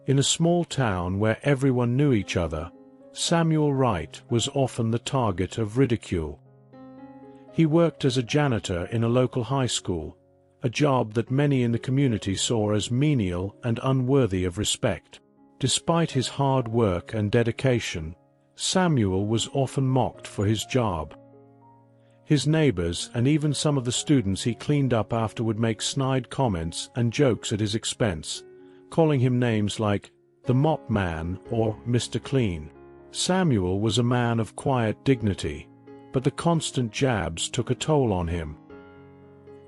In a small town where everyone knew each other, Samuel Wright was often the target of ridicule. He worked as a janitor in a local high school, a job that many in the community saw as menial and unworthy of respect. Despite his hard work and dedication, Samuel was often mocked for his job. His neighbors and even some of the students he cleaned up after would make snide comments and jokes at his expense, calling him names like the Mop Man or Mr. Clean. Samuel was a man of quiet dignity, but the constant jabs took a toll on him.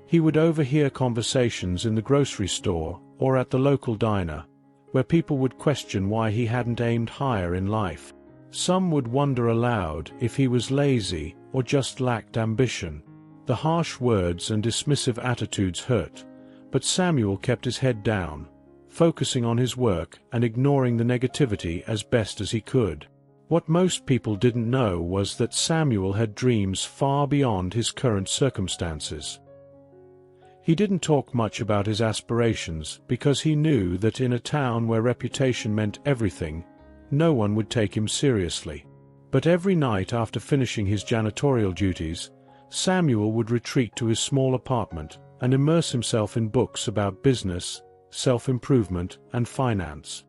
He would overhear conversations in the grocery store or at the local diner, where people would question why he hadn't aimed higher in life. Some would wonder aloud if he was lazy or just lacked ambition. The harsh words and dismissive attitudes hurt, but Samuel kept his head down, focusing on his work and ignoring the negativity as best as he could. What most people didn't know was that Samuel had dreams far beyond his current circumstances. He didn't talk much about his aspirations because he knew that in a town where reputation meant everything, no one would take him seriously. But every night after finishing his janitorial duties, Samuel would retreat to his small apartment and immerse himself in books about business, self-improvement, and finance.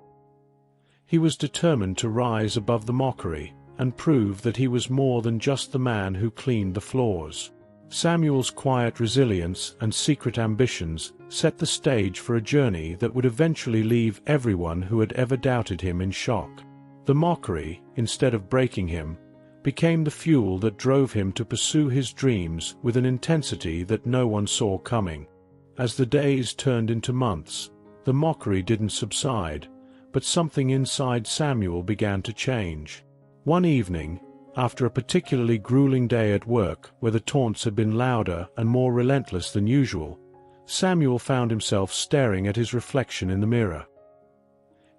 He was determined to rise above the mockery and prove that he was more than just the man who cleaned the floors. Samuel's quiet resilience and secret ambitions set the stage for a journey that would eventually leave everyone who had ever doubted him in shock. The mockery, instead of breaking him, became the fuel that drove him to pursue his dreams with an intensity that no one saw coming. As the days turned into months, the mockery didn't subside, but something inside Samuel began to change. One evening, after a particularly grueling day at work where the taunts had been louder and more relentless than usual, Samuel found himself staring at his reflection in the mirror.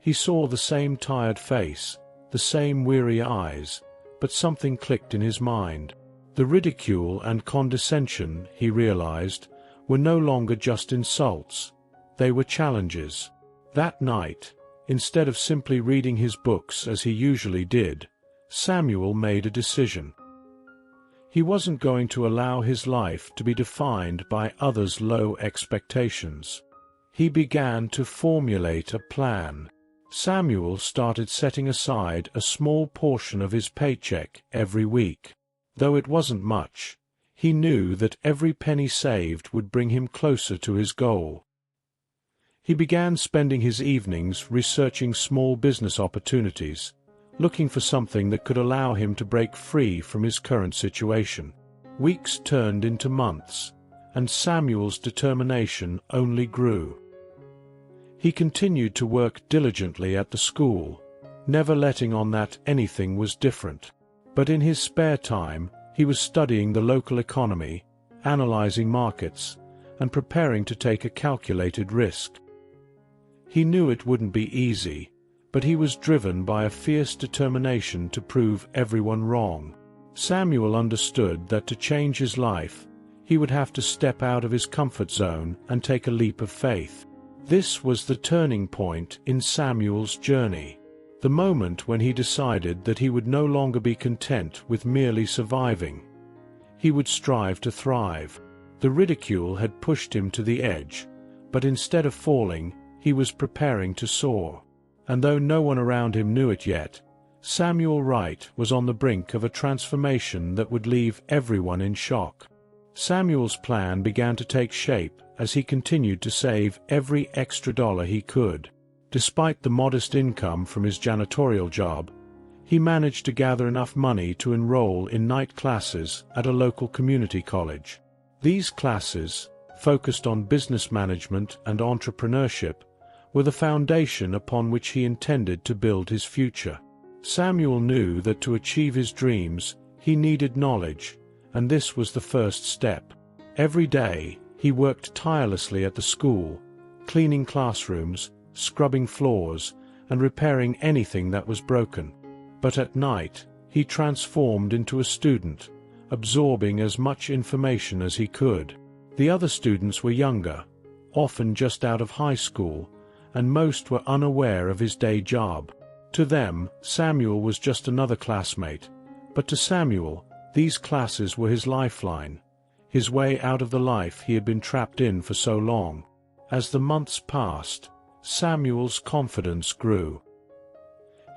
He saw the same tired face, the same weary eyes, but something clicked in his mind. The ridicule and condescension, he realized, were no longer just insults, they were challenges. That night, instead of simply reading his books as he usually did, Samuel made a decision. He wasn't going to allow his life to be defined by others' low expectations. He began to formulate a plan. Samuel started setting aside a small portion of his paycheck every week. Though it wasn't much, he knew that every penny saved would bring him closer to his goal. He began spending his evenings researching small business opportunities, looking for something that could allow him to break free from his current situation. Weeks turned into months, and Samuel's determination only grew. He continued to work diligently at the school, never letting on that anything was different. But in his spare time, he was studying the local economy, analyzing markets, and preparing to take a calculated risk. He knew it wouldn't be easy, but he was driven by a fierce determination to prove everyone wrong. Samuel understood that to change his life, he would have to step out of his comfort zone and take a leap of faith. This was the turning point in Samuel's journey, the moment when he decided that he would no longer be content with merely surviving. He would strive to thrive. The ridicule had pushed him to the edge, but instead of falling, he was preparing to soar. And though no one around him knew it yet, Samuel Wright was on the brink of a transformation that would leave everyone in shock. Samuel's plan began to take shape as he continued to save every extra dollar he could. Despite the modest income from his janitorial job, he managed to gather enough money to enroll in night classes at a local community college. These classes, focused on business management and entrepreneurship, were the foundation upon which he intended to build his future. Samuel knew that to achieve his dreams, he needed knowledge, and this was the first step. Every day, he worked tirelessly at the school, cleaning classrooms, scrubbing floors, and repairing anything that was broken. But at night, he transformed into a student, absorbing as much information as he could. The other students were younger, often just out of high school, and most were unaware of his day job. To them, Samuel was just another classmate, but to Samuel, these classes were his lifeline, his way out of the life he had been trapped in for so long. As the months passed, Samuel's confidence grew.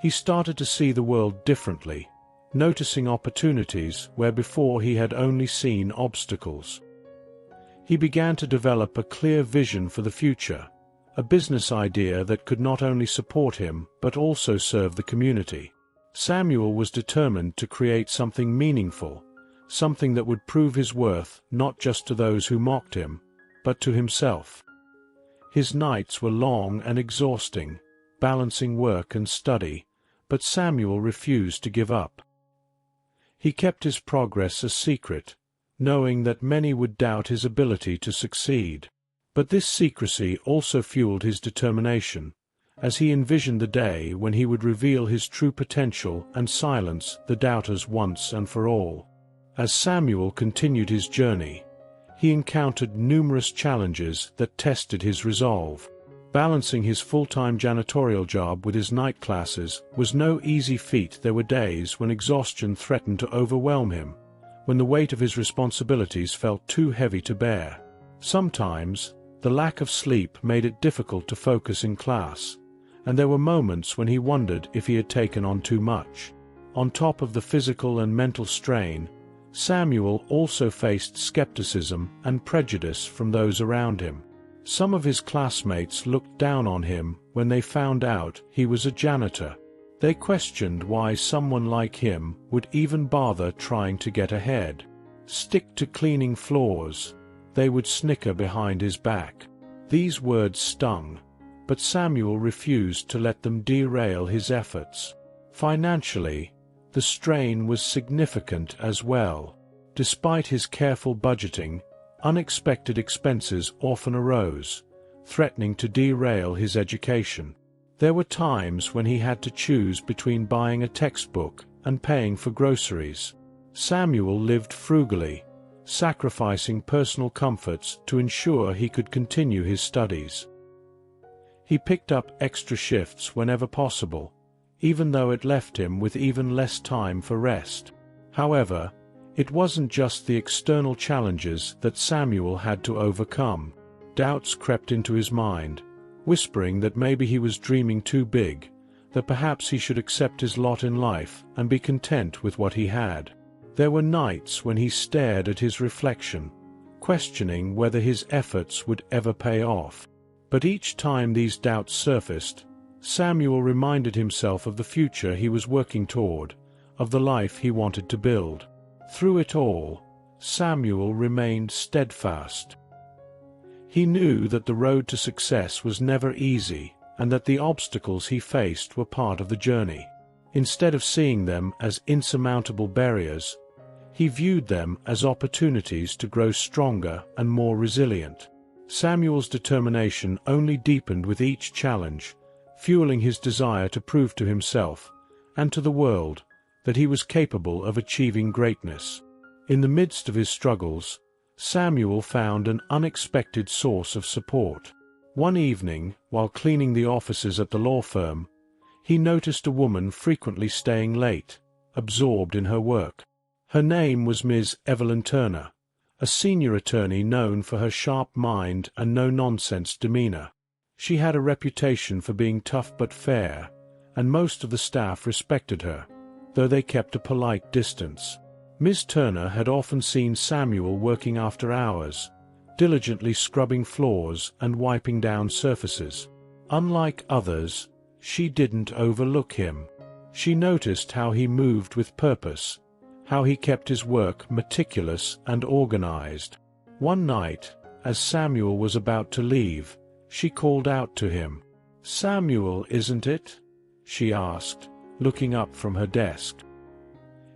He started to see the world differently, noticing opportunities where before he had only seen obstacles. He began to develop a clear vision for the future, a business idea that could not only support him but also serve the community. Samuel was determined to create something meaningful, something that would prove his worth not just to those who mocked him, but to himself. His nights were long and exhausting, balancing work and study, but Samuel refused to give up. He kept his progress a secret, knowing that many would doubt his ability to succeed. But this secrecy also fueled his determination, as he envisioned the day when he would reveal his true potential and silence the doubters once and for all. As Samuel continued his journey, he encountered numerous challenges that tested his resolve. Balancing his full-time janitorial job with his night classes was no easy feat. There were days when exhaustion threatened to overwhelm him, when the weight of his responsibilities felt too heavy to bear. Sometimes, the lack of sleep made it difficult to focus in class, and there were moments when he wondered if he had taken on too much. On top of the physical and mental strain, Samuel also faced skepticism and prejudice from those around him. Some of his classmates looked down on him when they found out he was a janitor. They questioned why someone like him would even bother trying to get ahead. "Stick to cleaning floors," they would snicker behind his back. These words stung, but Samuel refused to let them derail his efforts. Financially, the strain was significant as well. Despite his careful budgeting, unexpected expenses often arose, threatening to derail his education. There were times when he had to choose between buying a textbook and paying for groceries. Samuel lived frugally, sacrificing personal comforts to ensure he could continue his studies. He picked up extra shifts whenever possible, even though it left him with even less time for rest. However, it wasn't just the external challenges that Samuel had to overcome. Doubts crept into his mind, whispering that maybe he was dreaming too big, that perhaps he should accept his lot in life and be content with what he had. There were nights when he stared at his reflection, questioning whether his efforts would ever pay off. But each time these doubts surfaced, Samuel reminded himself of the future he was working toward, of the life he wanted to build. Through it all, Samuel remained steadfast. He knew that the road to success was never easy, and that the obstacles he faced were part of the journey. Instead of seeing them as insurmountable barriers, he viewed them as opportunities to grow stronger and more resilient. Samuel's determination only deepened with each challenge, fueling his desire to prove to himself, and to the world, that he was capable of achieving greatness. In the midst of his struggles, Samuel found an unexpected source of support. One evening, while cleaning the offices at the law firm, he noticed a woman frequently staying late, absorbed in her work. Her name was Ms. Evelyn Turner, a senior attorney known for her sharp mind and no-nonsense demeanor. She had a reputation for being tough but fair, and most of the staff respected her, though they kept a polite distance. Ms. Turner had often seen Samuel working after hours, diligently scrubbing floors and wiping down surfaces. Unlike others, she didn't overlook him. She noticed how he moved with purpose, how he kept his work meticulous and organized. One night, as Samuel was about to leave, she called out to him. "Samuel, isn't it?" she asked, looking up from her desk.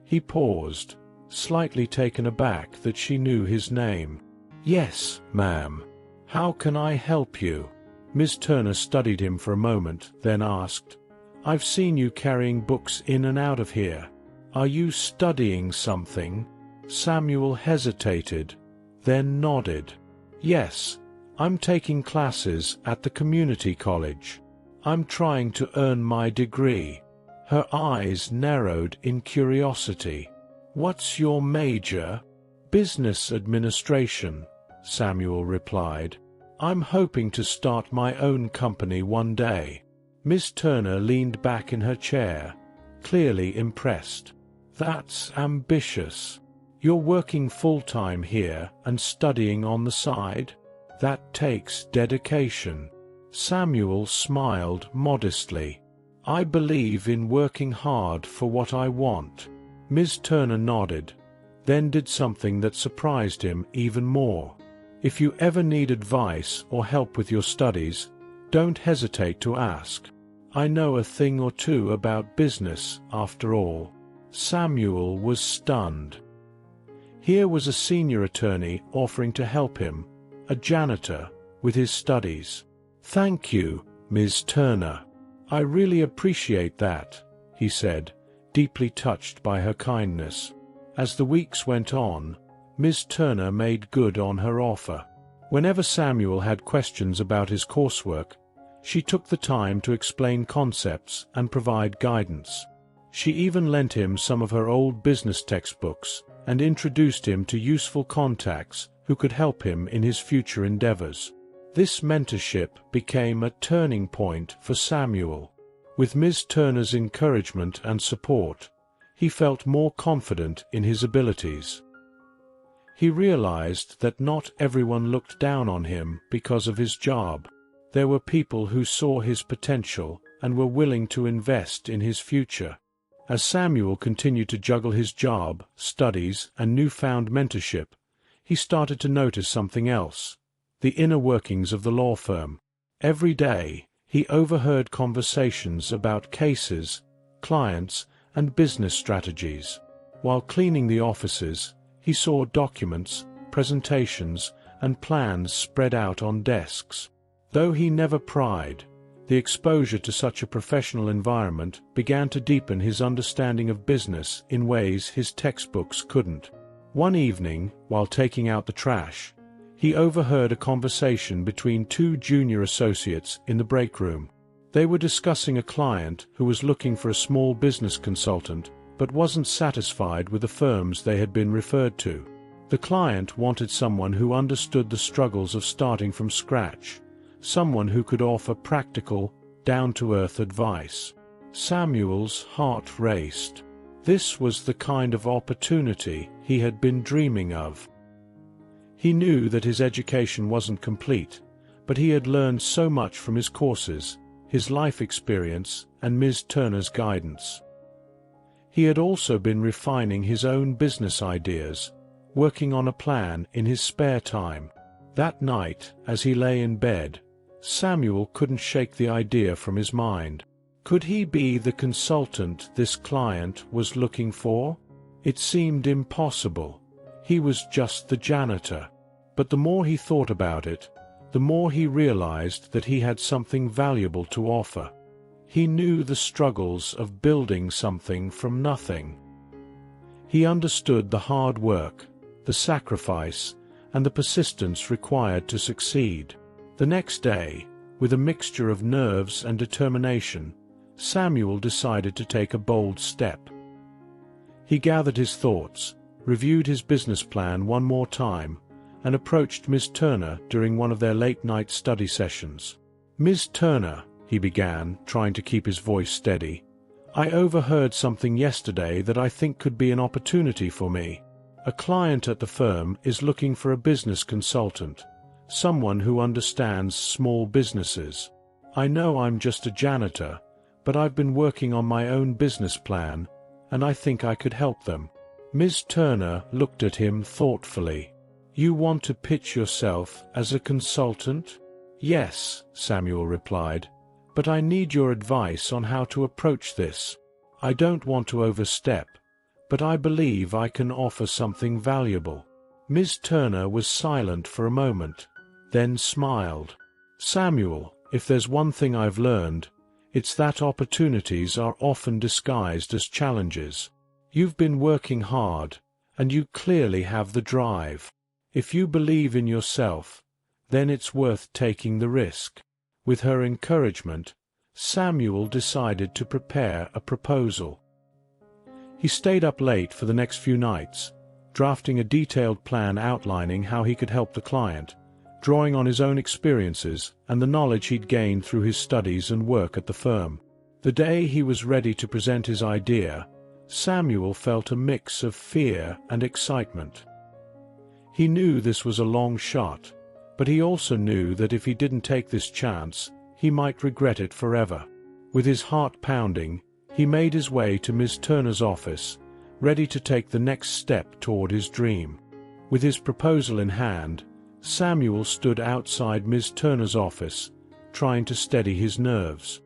He paused, slightly taken aback that she knew his name. "Yes, ma'am. How can I help you?" Miss Turner studied him for a moment, then asked, "I've seen you carrying books in and out of here. Are you studying something?" Samuel hesitated, then nodded. "Yes, I'm taking classes at the community college. I'm trying to earn my degree. Her eyes narrowed in curiosity. What's your major? Business administration, Samuel replied. I'm hoping to start my own company one day. Miss Turner leaned back in her chair, clearly impressed. That's ambitious. You're working full-time here and studying on the side? That takes dedication. Samuel smiled modestly. I believe in working hard for what I want. Ms. Turner nodded, then did something that surprised him even more. If you ever need advice or help with your studies, don't hesitate to ask. I know a thing or two about business, after all. Samuel was stunned. Here was a senior attorney offering to help him, a janitor, with his studies. Thank you, Ms. Turner. I really appreciate that, he said, deeply touched by her kindness. As the weeks went on, Ms. Turner made good on her offer. Whenever Samuel had questions about his coursework, she took the time to explain concepts and provide guidance. She even lent him some of her old business textbooks and introduced him to useful contacts who could help him in his future endeavors. This mentorship became a turning point for Samuel. With Ms. Turner's encouragement and support, he felt more confident in his abilities. He realized that not everyone looked down on him because of his job. There were people who saw his potential and were willing to invest in his future. As Samuel continued to juggle his job, studies, and newfound mentorship, he started to notice something else: the inner workings of the law firm. Every day, he overheard conversations about cases, clients, and business strategies. While cleaning the offices, he saw documents, presentations, and plans spread out on desks. Though he never pried, the exposure to such a professional environment began to deepen his understanding of business in ways his textbooks couldn't. One evening, while taking out the trash, he overheard a conversation between two junior associates in the break room. They were discussing a client who was looking for a small business consultant but wasn't satisfied with the firms they had been referred to. The client wanted someone who understood the struggles of starting from scratch, someone who could offer practical, down-to-earth advice. Samuel's heart raced. This was the kind of opportunity he had been dreaming of. He knew that his education wasn't complete, but he had learned so much from his courses, his life experience, and Ms. Turner's guidance. He had also been refining his own business ideas, working on a plan in his spare time. That night, as he lay in bed, Samuel couldn't shake the idea from his mind. Could he be the consultant this client was looking for? It seemed impossible. He was just the janitor. But the more he thought about it, the more he realized that he had something valuable to offer. He knew the struggles of building something from nothing. He understood the hard work, the sacrifice, and the persistence required to succeed. The next day, with a mixture of nerves and determination, Samuel decided to take a bold step. He gathered his thoughts, reviewed his business plan one more time, and approached Miss Turner during one of their late-night study sessions. "Miss Turner," he began, trying to keep his voice steady, "I overheard something yesterday that I think could be an opportunity for me. A client at the firm is looking for a business consultant, someone who understands small businesses. I know I'm just a janitor, but I've been working on my own business plan, and I think I could help them." Ms. Turner looked at him thoughtfully. "You want to pitch yourself as a consultant?" "Yes," Samuel replied, "but I need your advice on how to approach this. I don't want to overstep, but I believe I can offer something valuable." Ms. Turner was silent for a moment, then smiled. "Samuel, if there's one thing I've learned, it's that opportunities are often disguised as challenges. You've been working hard, and you clearly have the drive. If you believe in yourself, then it's worth taking the risk. With her encouragement, Samuel decided to prepare a proposal. He stayed up late for the next few nights, drafting a detailed plan outlining how he could help the client, drawing on his own experiences and the knowledge he'd gained through his studies and work at the firm. The day he was ready to present his idea, Samuel felt a mix of fear and excitement. He knew this was a long shot, but he also knew that if he didn't take this chance, he might regret it forever. With his heart pounding, he made his way to Ms. Turner's office, ready to take the next step toward his dream. With his proposal in hand, Samuel stood outside Ms. Turner's office, trying to steady his nerves.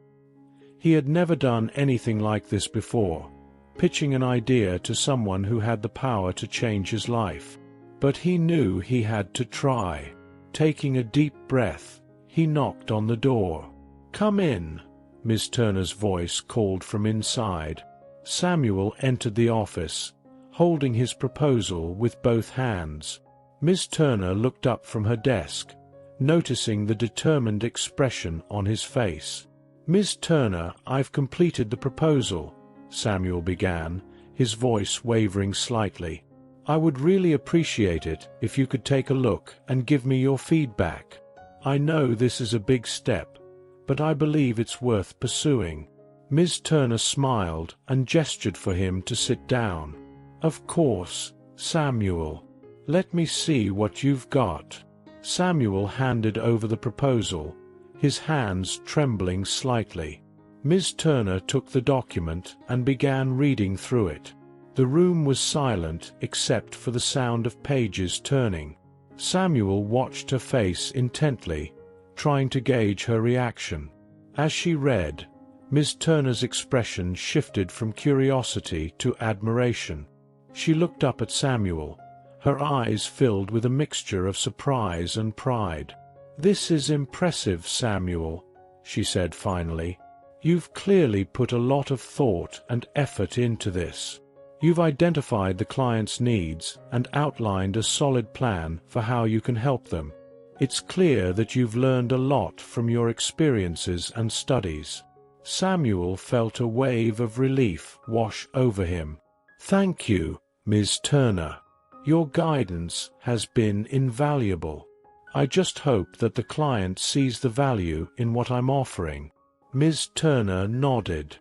He had never done anything like this before, pitching an idea to someone who had the power to change his life. But he knew he had to try. Taking a deep breath, he knocked on the door. "Come in," Ms. Turner's voice called from inside. Samuel entered the office, holding his proposal with both hands. Ms. Turner looked up from her desk, noticing the determined expression on his face. "Ms. Turner, I've completed the proposal," Samuel began, his voice wavering slightly. "I would really appreciate it if you could take a look and give me your feedback. I know this is a big step, but I believe it's worth pursuing." Ms. Turner smiled and gestured for him to sit down. "Of course, Samuel. Let me see what you've got." Samuel handed over the proposal, his hands trembling slightly. Ms. Turner took the document and began reading through it. The room was silent except for the sound of pages turning. Samuel watched her face intently, trying to gauge her reaction. As she read, Ms. Turner's expression shifted from curiosity to admiration. She looked up at Samuel, her eyes filled with a mixture of surprise and pride. "This is impressive, Samuel," she said finally. "You've clearly put a lot of thought and effort into this. You've identified the client's needs and outlined a solid plan for how you can help them. It's clear that you've learned a lot from your experiences and studies." Samuel felt a wave of relief wash over him. "Thank you, Ms. Turner. Your guidance has been invaluable. I just hope that the client sees the value in what I'm offering." Ms. Turner nodded.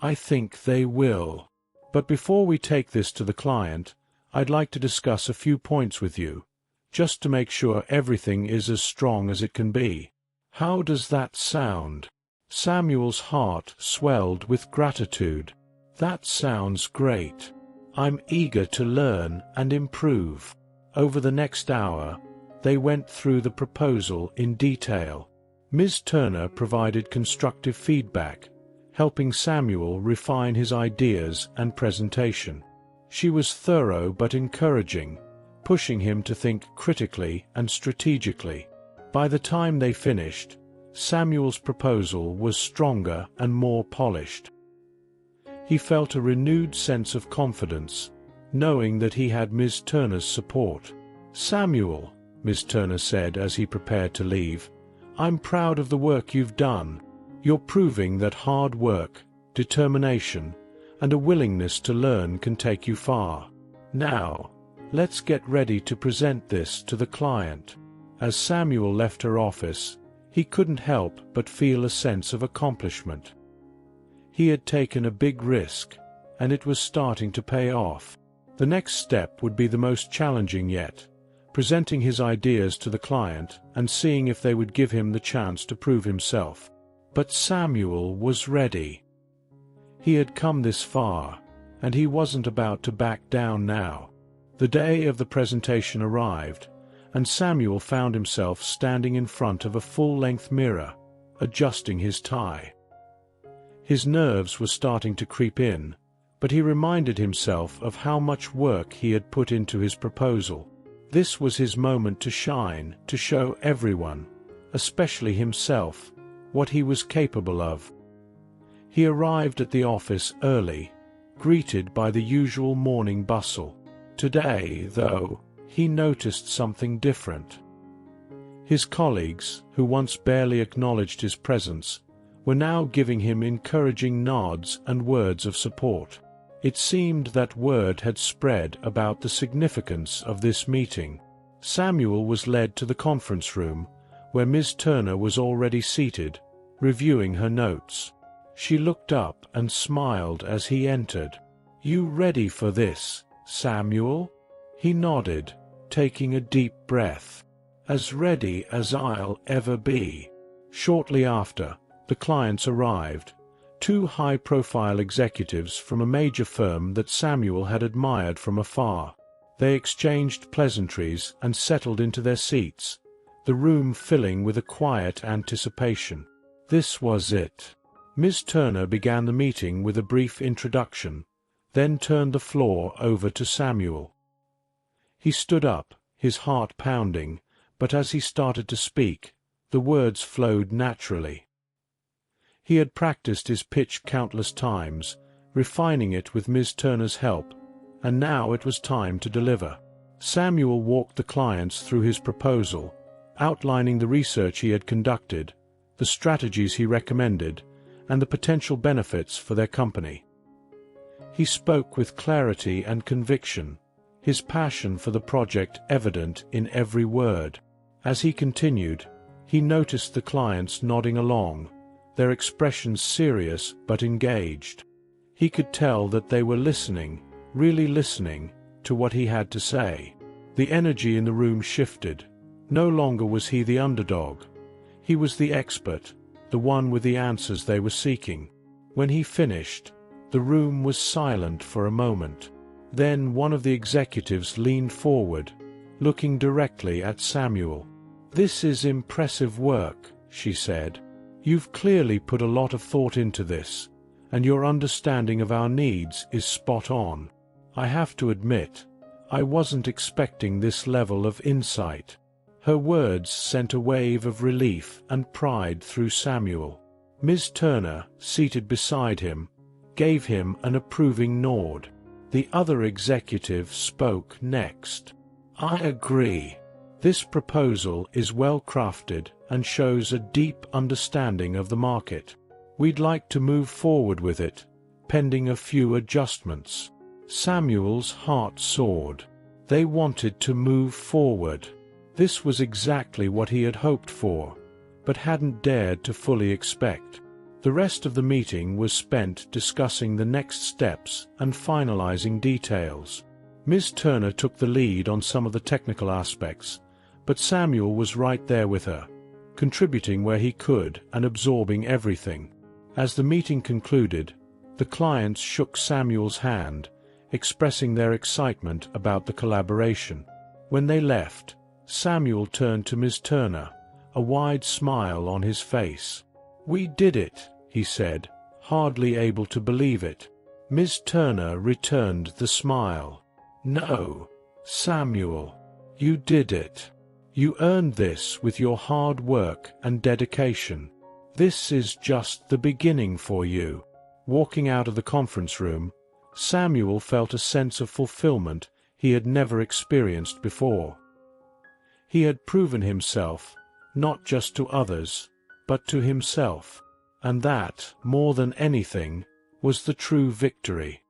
"I think they will. But before we take this to the client, I'd like to discuss a few points with you, just to make sure everything is as strong as it can be. How does that sound?" Samuel's heart swelled with gratitude. "That sounds great. I'm eager to learn and improve." Over the next hour, they went through the proposal in detail. Ms. Turner provided constructive feedback, helping Samuel refine his ideas and presentation. She was thorough but encouraging, pushing him to think critically and strategically. By the time they finished, Samuel's proposal was stronger and more polished. He felt a renewed sense of confidence, knowing that he had Ms. Turner's support. "Samuel," Ms. Turner said as he prepared to leave, "I'm proud of the work you've done. You're proving that hard work, determination, and a willingness to learn can take you far. Now, let's get ready to present this to the client." As Samuel left her office, he couldn't help but feel a sense of accomplishment. He had taken a big risk, and it was starting to pay off. The next step would be the most challenging yet, presenting his ideas to the client and seeing if they would give him the chance to prove himself. But Samuel was ready. He had come this far, and he wasn't about to back down now. The day of the presentation arrived, and Samuel found himself standing in front of a full-length mirror, adjusting his tie. His nerves were starting to creep in, but he reminded himself of how much work he had put into his proposal. This was his moment to shine, to show everyone, especially himself, what he was capable of. He arrived at the office early, greeted by the usual morning bustle. Today, though, he noticed something different. His colleagues, who once barely acknowledged his presence, were now giving him encouraging nods and words of support. It seemed that word had spread about the significance of this meeting. Samuel was led to the conference room, where Ms. Turner was already seated, reviewing her notes. She looked up and smiled as he entered. "You ready for this, Samuel?" He nodded, taking a deep breath. "As ready as I'll ever be." Shortly after, the clients arrived, two high-profile executives from a major firm that Samuel had admired from afar. They exchanged pleasantries and settled into their seats, the room filling with a quiet anticipation. This was it. Ms. Turner began the meeting with a brief introduction, then turned the floor over to Samuel. He stood up, his heart pounding, but as he started to speak, the words flowed naturally. He had practiced his pitch countless times, refining it with Ms. Turner's help, and now it was time to deliver. Samuel walked the clients through his proposal, outlining the research he had conducted, the strategies he recommended, and the potential benefits for their company. He spoke with clarity and conviction, his passion for the project evident in every word. As he continued, he noticed the clients nodding along, their expressions serious but engaged. He could tell that they were listening, really listening, to what he had to say. The energy in the room shifted. No longer was he the underdog. He was the expert, the one with the answers they were seeking. When he finished, the room was silent for a moment. Then one of the executives leaned forward, looking directly at Samuel. "This is impressive work," she said. "You've clearly put a lot of thought into this, and your understanding of our needs is spot on. I have to admit, I wasn't expecting this level of insight." Her words sent a wave of relief and pride through Samuel. Ms. Turner, seated beside him, gave him an approving nod. The other executive spoke next. "I agree. This proposal is well crafted and shows a deep understanding of the market. We'd like to move forward with it, pending a few adjustments." Samuel's heart soared. They wanted to move forward. This was exactly what he had hoped for, but hadn't dared to fully expect. The rest of the meeting was spent discussing the next steps and finalizing details. Ms. Turner took the lead on some of the technical aspects, but Samuel was right there with her, contributing where he could and absorbing everything. As the meeting concluded, the clients shook Samuel's hand, expressing their excitement about the collaboration. When they left, Samuel turned to Ms. Turner, a wide smile on his face. "We did it," he said, hardly able to believe it. Ms. Turner returned the smile. "No, Samuel, you did it. You earned this with your hard work and dedication. This is just the beginning for you." Walking out of the conference room, Samuel felt a sense of fulfillment he had never experienced before. He had proven himself, not just to others, but to himself, and that, more than anything, was the true victory.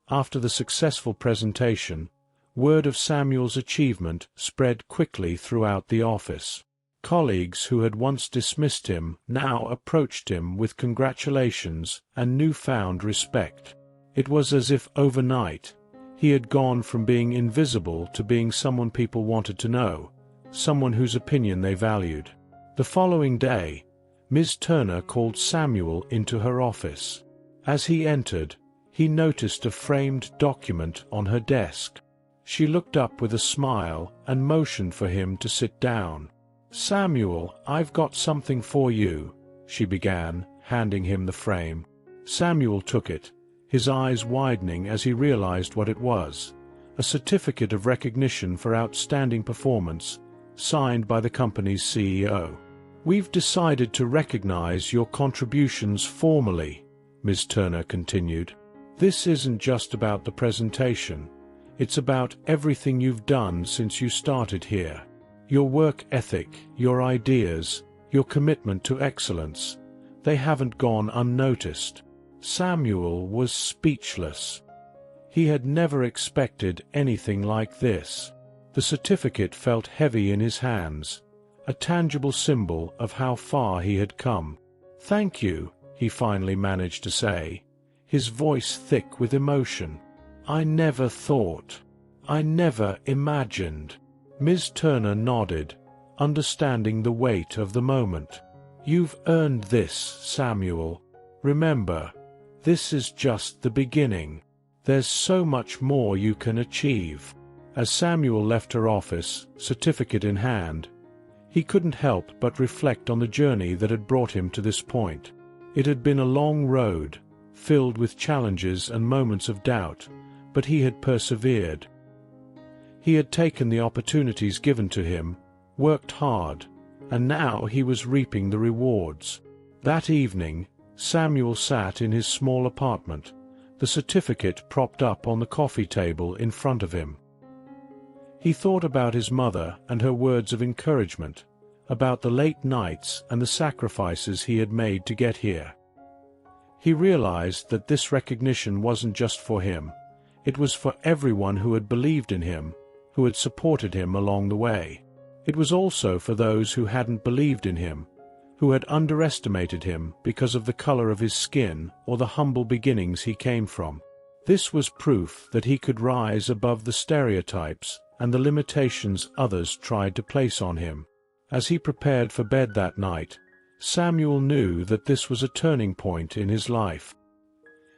After the successful presentation, word of Samuel's achievement spread quickly throughout the office. Colleagues who had once dismissed him now approached him with congratulations and newfound respect. It was as if overnight he had gone from being invisible to being someone people wanted to know, someone whose opinion they valued. The following day, Ms. Turner called Samuel into her office. As he entered, he noticed a framed document on her desk. She looked up with a smile and motioned for him to sit down. "Samuel, I've got something for you," she began, handing him the frame. Samuel took it, his eyes widening as he realized what it was: a certificate of recognition for outstanding performance, signed by the company's CEO. "We've decided to recognize your contributions formally," Ms. Turner continued. "This isn't just about the presentation. It's about everything you've done since you started here. Your work ethic, your ideas, your commitment to excellence, they haven't gone unnoticed." Samuel was speechless. He had never expected anything like this. The certificate felt heavy in his hands, a tangible symbol of how far he had come. "Thank you," he finally managed to say, his voice thick with emotion. "I never thought. I never imagined." Ms. Turner nodded, understanding the weight of the moment. "You've earned this, Samuel. Remember, this is just the beginning. There's so much more you can achieve." As Samuel left her office, certificate in hand, he couldn't help but reflect on the journey that had brought him to this point. It had been a long road, filled with challenges and moments of doubt, but he had persevered. He had taken the opportunities given to him, worked hard, and now he was reaping the rewards. That evening, Samuel sat in his small apartment, the certificate propped up on the coffee table in front of him. He thought about his mother and her words of encouragement, about the late nights and the sacrifices he had made to get here. He realized that this recognition wasn't just for him, it was for everyone who had believed in him, who had supported him along the way. It was also for those who hadn't believed in him, who had underestimated him because of the color of his skin or the humble beginnings he came from. This was proof that he could rise above the stereotypes and the limitations others tried to place on him. As he prepared for bed that night, Samuel knew that this was a turning point in his life.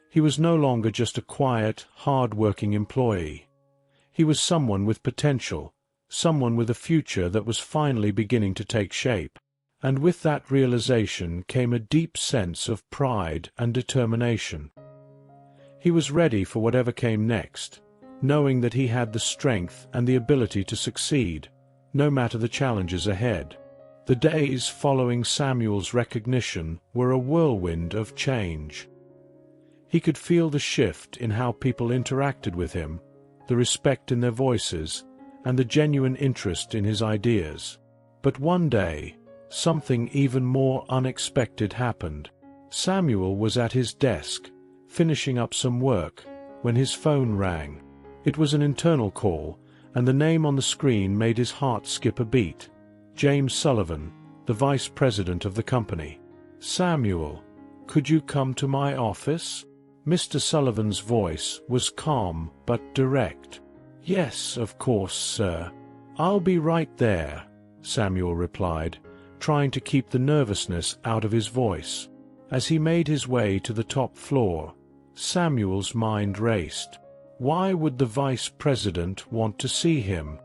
He was no longer just a quiet, hard-working employee. He was someone with potential, someone with a future that was finally beginning to take shape. And with that realization came a deep sense of pride and determination. He was ready for whatever came next, knowing that he had the strength and the ability to succeed, no matter the challenges ahead. The days following Samuel's recognition were a whirlwind of change. He could feel the shift in how people interacted with him, the respect in their voices, and the genuine interest in his ideas. But one day, something even more unexpected happened. Samuel was at his desk, finishing up some work, when his phone rang. It was an internal call, and the name on the screen made his heart skip a beat. James Sullivan, the vice president of the company. "Samuel, could you come to my office?" Mr. Sullivan's voice was calm but direct. "Yes, of course, sir. I'll be right there," Samuel replied, trying to keep the nervousness out of his voice. As he made his way to the top floor, Samuel's mind raced. Why would the vice president want to see him?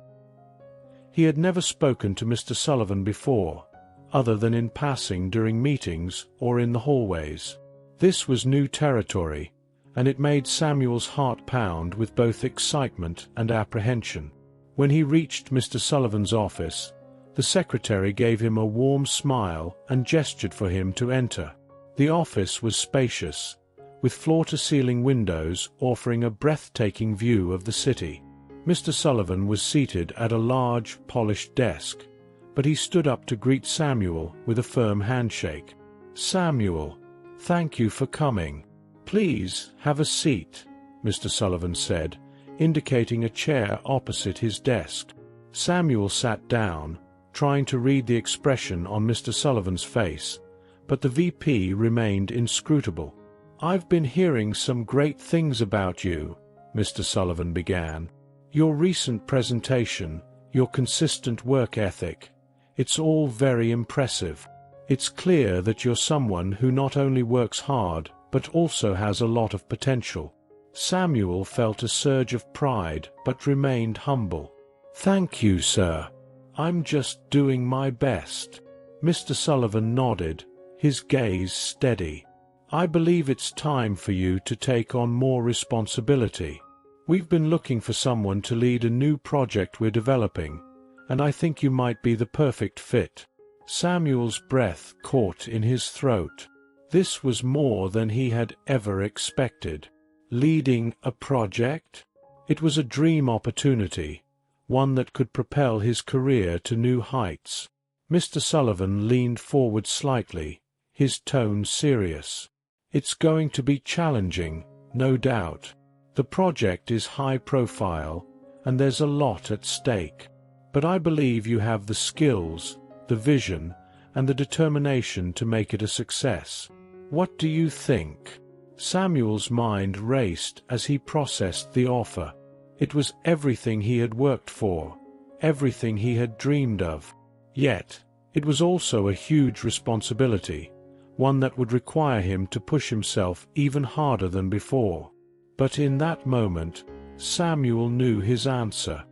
He had never spoken to Mr. Sullivan before, other than in passing during meetings or in the hallways. This was new territory, and it made Samuel's heart pound with both excitement and apprehension. When he reached Mr. Sullivan's office, the secretary gave him a warm smile and gestured for him to enter. The office was spacious, with floor-to-ceiling windows offering a breathtaking view of the city. Mr. Sullivan was seated at a large, polished desk, but he stood up to greet Samuel with a firm handshake. "Samuel, thank you for coming. Please, have a seat," Mr. Sullivan said, indicating a chair opposite his desk. Samuel sat down, trying to read the expression on Mr. Sullivan's face, but the VP remained inscrutable. "I've been hearing some great things about you," Mr. Sullivan began. "Your recent presentation, your consistent work ethic, it's all very impressive. It's clear that you're someone who not only works hard, but also has a lot of potential." Samuel felt a surge of pride, but remained humble. "Thank you, sir. I'm just doing my best." Mr. Sullivan nodded, his gaze steady. "I believe it's time for you to take on more responsibility. We've been looking for someone to lead a new project we're developing, and I think you might be the perfect fit." Samuel's breath caught in his throat. This was more than he had ever expected. Leading a project? It was a dream opportunity, one that could propel his career to new heights. Mr. Sullivan leaned forward slightly, his tone serious. "It's going to be challenging, no doubt. The project is high profile, and there's a lot at stake. But I believe you have the skills, the vision, and the determination to make it a success. What do you think?" Samuel's mind raced as he processed the offer. It was everything he had worked for, everything he had dreamed of. Yet, it was also a huge responsibility, one that would require him to push himself even harder than before. But in that moment, Samuel knew his answer.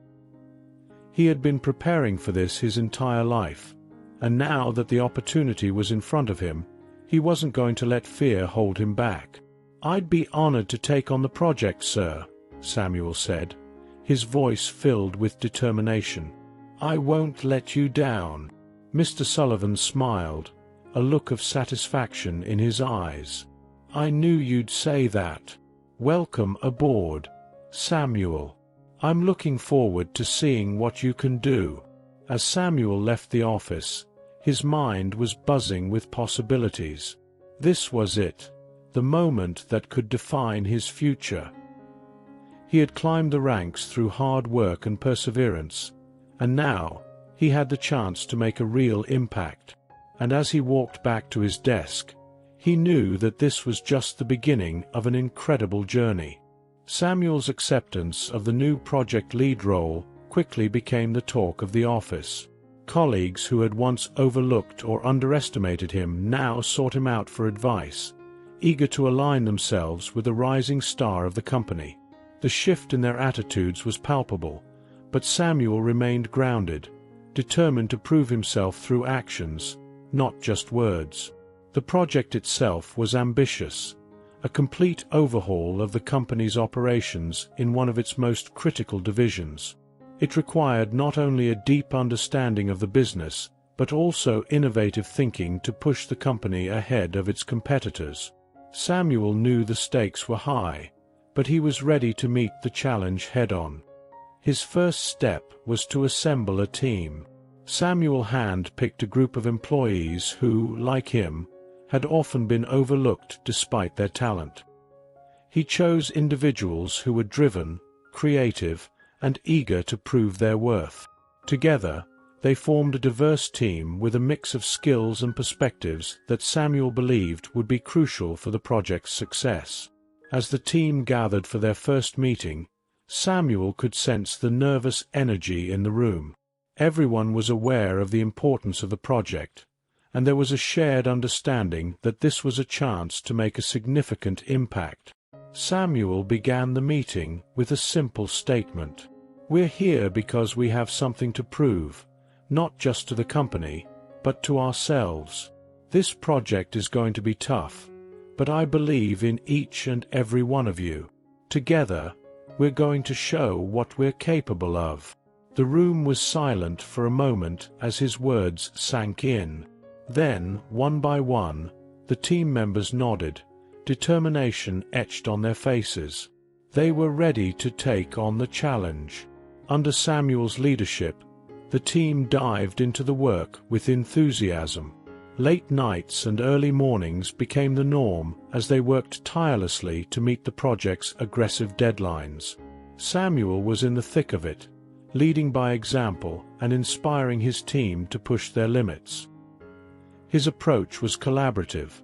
He had been preparing for this his entire life, and now that the opportunity was in front of him, he wasn't going to let fear hold him back. "I'd be honored to take on the project, sir," Samuel said, his voice filled with determination. "I won't let you down." Mr. Sullivan smiled, a look of satisfaction in his eyes. "I knew you'd say that. Welcome aboard, Samuel. I'm looking forward to seeing what you can do." As Samuel left the office, his mind was buzzing with possibilities. This was it, the moment that could define his future. He had climbed the ranks through hard work and perseverance, and now he had the chance to make a real impact. And as he walked back to his desk, he knew that this was just the beginning of an incredible journey. Samuel's acceptance of the new project lead role quickly became the talk of the office. Colleagues who had once overlooked or underestimated him now sought him out for advice, eager to align themselves with the rising star of the company. The shift in their attitudes was palpable, but Samuel remained grounded, determined to prove himself through actions, not just words. The project itself was ambitious, a complete overhaul of the company's operations in one of its most critical divisions. It required not only a deep understanding of the business, but also innovative thinking to push the company ahead of its competitors. Samuel knew the stakes were high, but he was ready to meet the challenge head-on. His first step was to assemble a team. Samuel hand-picked a group of employees who, like him, had often been overlooked despite their talent. He chose individuals who were driven, creative, and eager to prove their worth. Together, they formed a diverse team with a mix of skills and perspectives that Samuel believed would be crucial for the project's success. As the team gathered for their first meeting, Samuel could sense the nervous energy in the room. Everyone was aware of the importance of the project, and there was a shared understanding that this was a chance to make a significant impact. Samuel began the meeting with a simple statement. "We're here because we have something to prove, not just to the company, but to ourselves. This project is going to be tough, but I believe in each and every one of you. Together, we're going to show what we're capable of." The room was silent for a moment as his words sank in. Then, one by one, the team members nodded, determination etched on their faces. They were ready to take on the challenge. Under Samuel's leadership, the team dived into the work with enthusiasm. Late nights and early mornings became the norm as they worked tirelessly to meet the project's aggressive deadlines. Samuel was in the thick of it, leading by example and inspiring his team to push their limits. His approach was collaborative.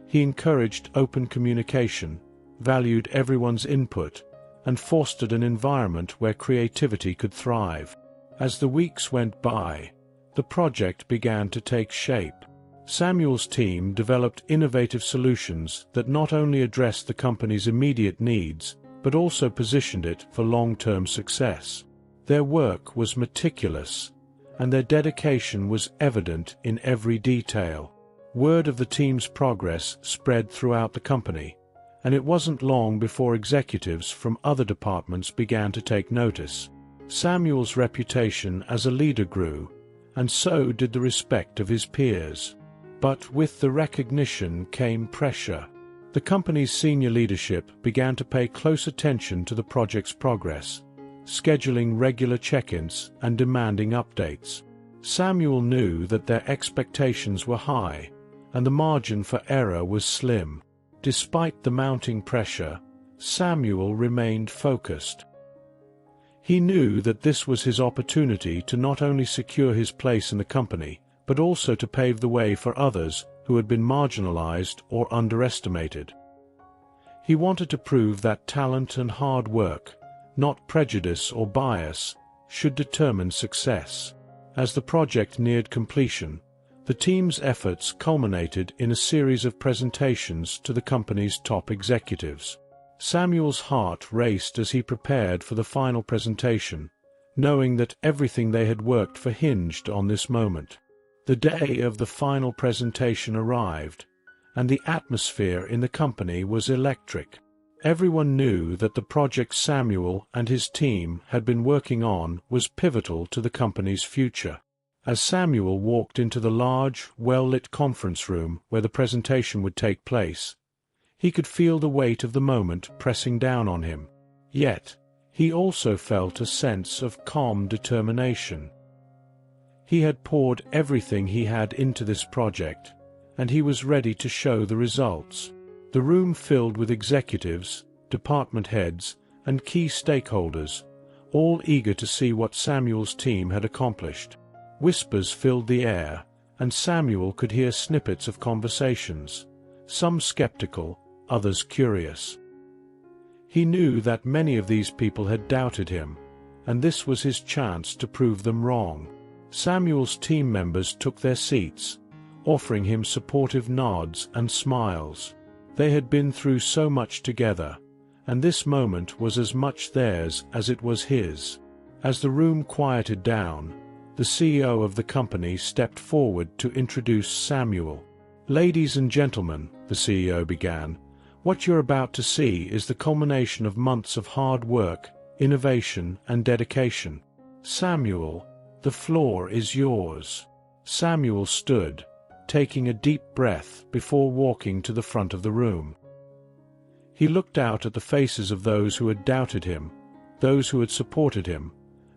He encouraged open communication, valued everyone's input, and fostered an environment where creativity could thrive. As the weeks went by, the project began to take shape. Samuel's team developed innovative solutions that not only addressed the company's immediate needs, but also positioned it for long-term success. Their work was meticulous, and their dedication was evident in every detail. Word of the team's progress spread throughout the company, and it wasn't long before executives from other departments began to take notice. Samuel's reputation as a leader grew, and so did the respect of his peers. But with the recognition came pressure. The company's senior leadership began to pay close attention to the project's progress, scheduling regular check-ins and demanding updates. Samuel knew that their expectations were high, and the margin for error was slim. Despite the mounting pressure, Samuel remained focused. He knew that this was his opportunity to not only secure his place in the company, but also to pave the way for others who had been marginalized or underestimated. He wanted to prove that talent and hard work, not prejudice or bias, should determine success. As the project neared completion, the team's efforts culminated in a series of presentations to the company's top executives. Samuel's heart raced as he prepared for the final presentation, knowing that everything they had worked for hinged on this moment. The day of the final presentation arrived, and the atmosphere in the company was electric. Everyone knew that the project Samuel and his team had been working on was pivotal to the company's future. As Samuel walked into the large, well-lit conference room where the presentation would take place, he could feel the weight of the moment pressing down on him. Yet, he also felt a sense of calm determination. He had poured everything he had into this project, and he was ready to show the results. The room filled with executives, department heads, and key stakeholders, all eager to see what Samuel's team had accomplished. Whispers filled the air, and Samuel could hear snippets of conversations, some skeptical, others curious. He knew that many of these people had doubted him, and this was his chance to prove them wrong. Samuel's team members took their seats, offering him supportive nods and smiles. They had been through so much together, and this moment was as much theirs as it was his. As the room quieted down, the CEO of the company stepped forward to introduce Samuel. "Ladies and gentlemen," the CEO began, "what you're about to see is the culmination of months of hard work, innovation, and dedication. Samuel, the floor is yours." Samuel stood, taking a deep breath before walking to the front of the room. He looked out at the faces of those who had doubted him, those who had supported him,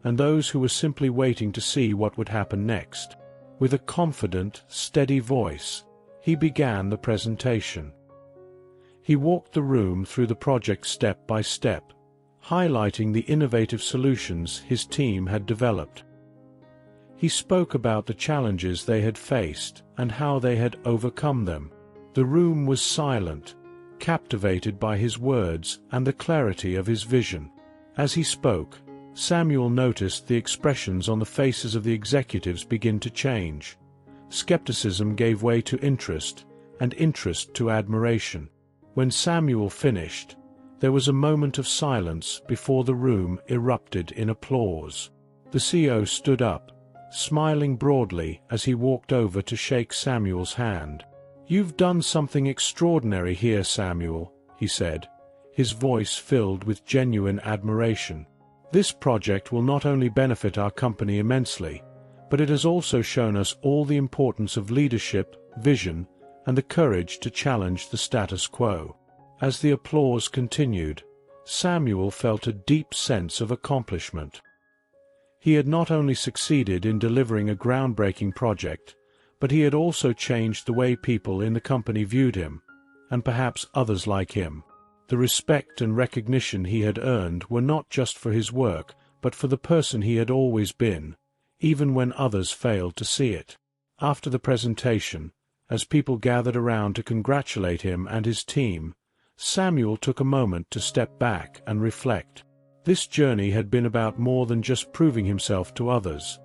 and those who were simply waiting to see what would happen next. With a confident, steady voice, he began the presentation. He walked the room through the project step by step, highlighting the innovative solutions his team had developed. He spoke about the challenges they had faced and how they had overcome them. The room was silent, captivated by his words and the clarity of his vision. As he spoke, Samuel noticed the expressions on the faces of the executives begin to change. Skepticism gave way to interest, and interest to admiration. When Samuel finished, there was a moment of silence before the room erupted in applause. The CEO stood up, smiling broadly as he walked over to shake Samuel's hand. "You've done something extraordinary here, Samuel," he said, his voice filled with genuine admiration. "This project will not only benefit our company immensely, but it has also shown us all the importance of leadership, vision, and the courage to challenge the status quo." As the applause continued, Samuel felt a deep sense of accomplishment. He had not only succeeded in delivering a groundbreaking project, but he had also changed the way people in the company viewed him, and perhaps others like him. The respect and recognition he had earned were not just for his work, but for the person he had always been, even when others failed to see it. After the presentation, as people gathered around to congratulate him and his team, Samuel took a moment to step back and reflect. This journey had been about more than just proving himself to others.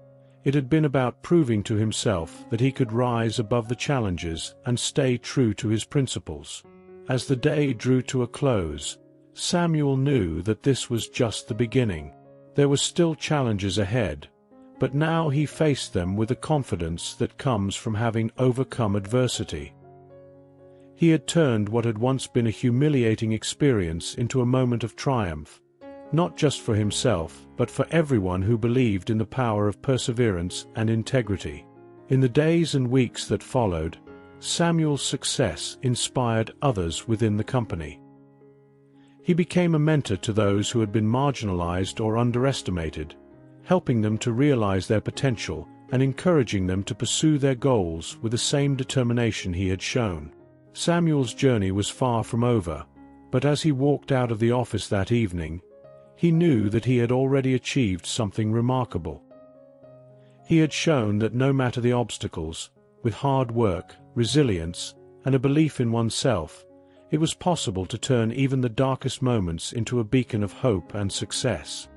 It had been about proving to himself that he could rise above the challenges and stay true to his principles. As the day drew to a close, Samuel knew that this was just the beginning. There were still challenges ahead, but now he faced them with the confidence that comes from having overcome adversity. He had turned what had once been a humiliating experience into a moment of triumph, not just for himself, but for everyone who believed in the power of perseverance and integrity. In the days and weeks that followed, Samuel's success inspired others within the company. He became a mentor to those who had been marginalized or underestimated, helping them to realize their potential and encouraging them to pursue their goals with the same determination he had shown. Samuel's journey was far from over, but as he walked out of the office that evening, he knew that he had already achieved something remarkable. He had shown that no matter the obstacles, with hard work, resilience, and a belief in oneself, it was possible to turn even the darkest moments into a beacon of hope and success.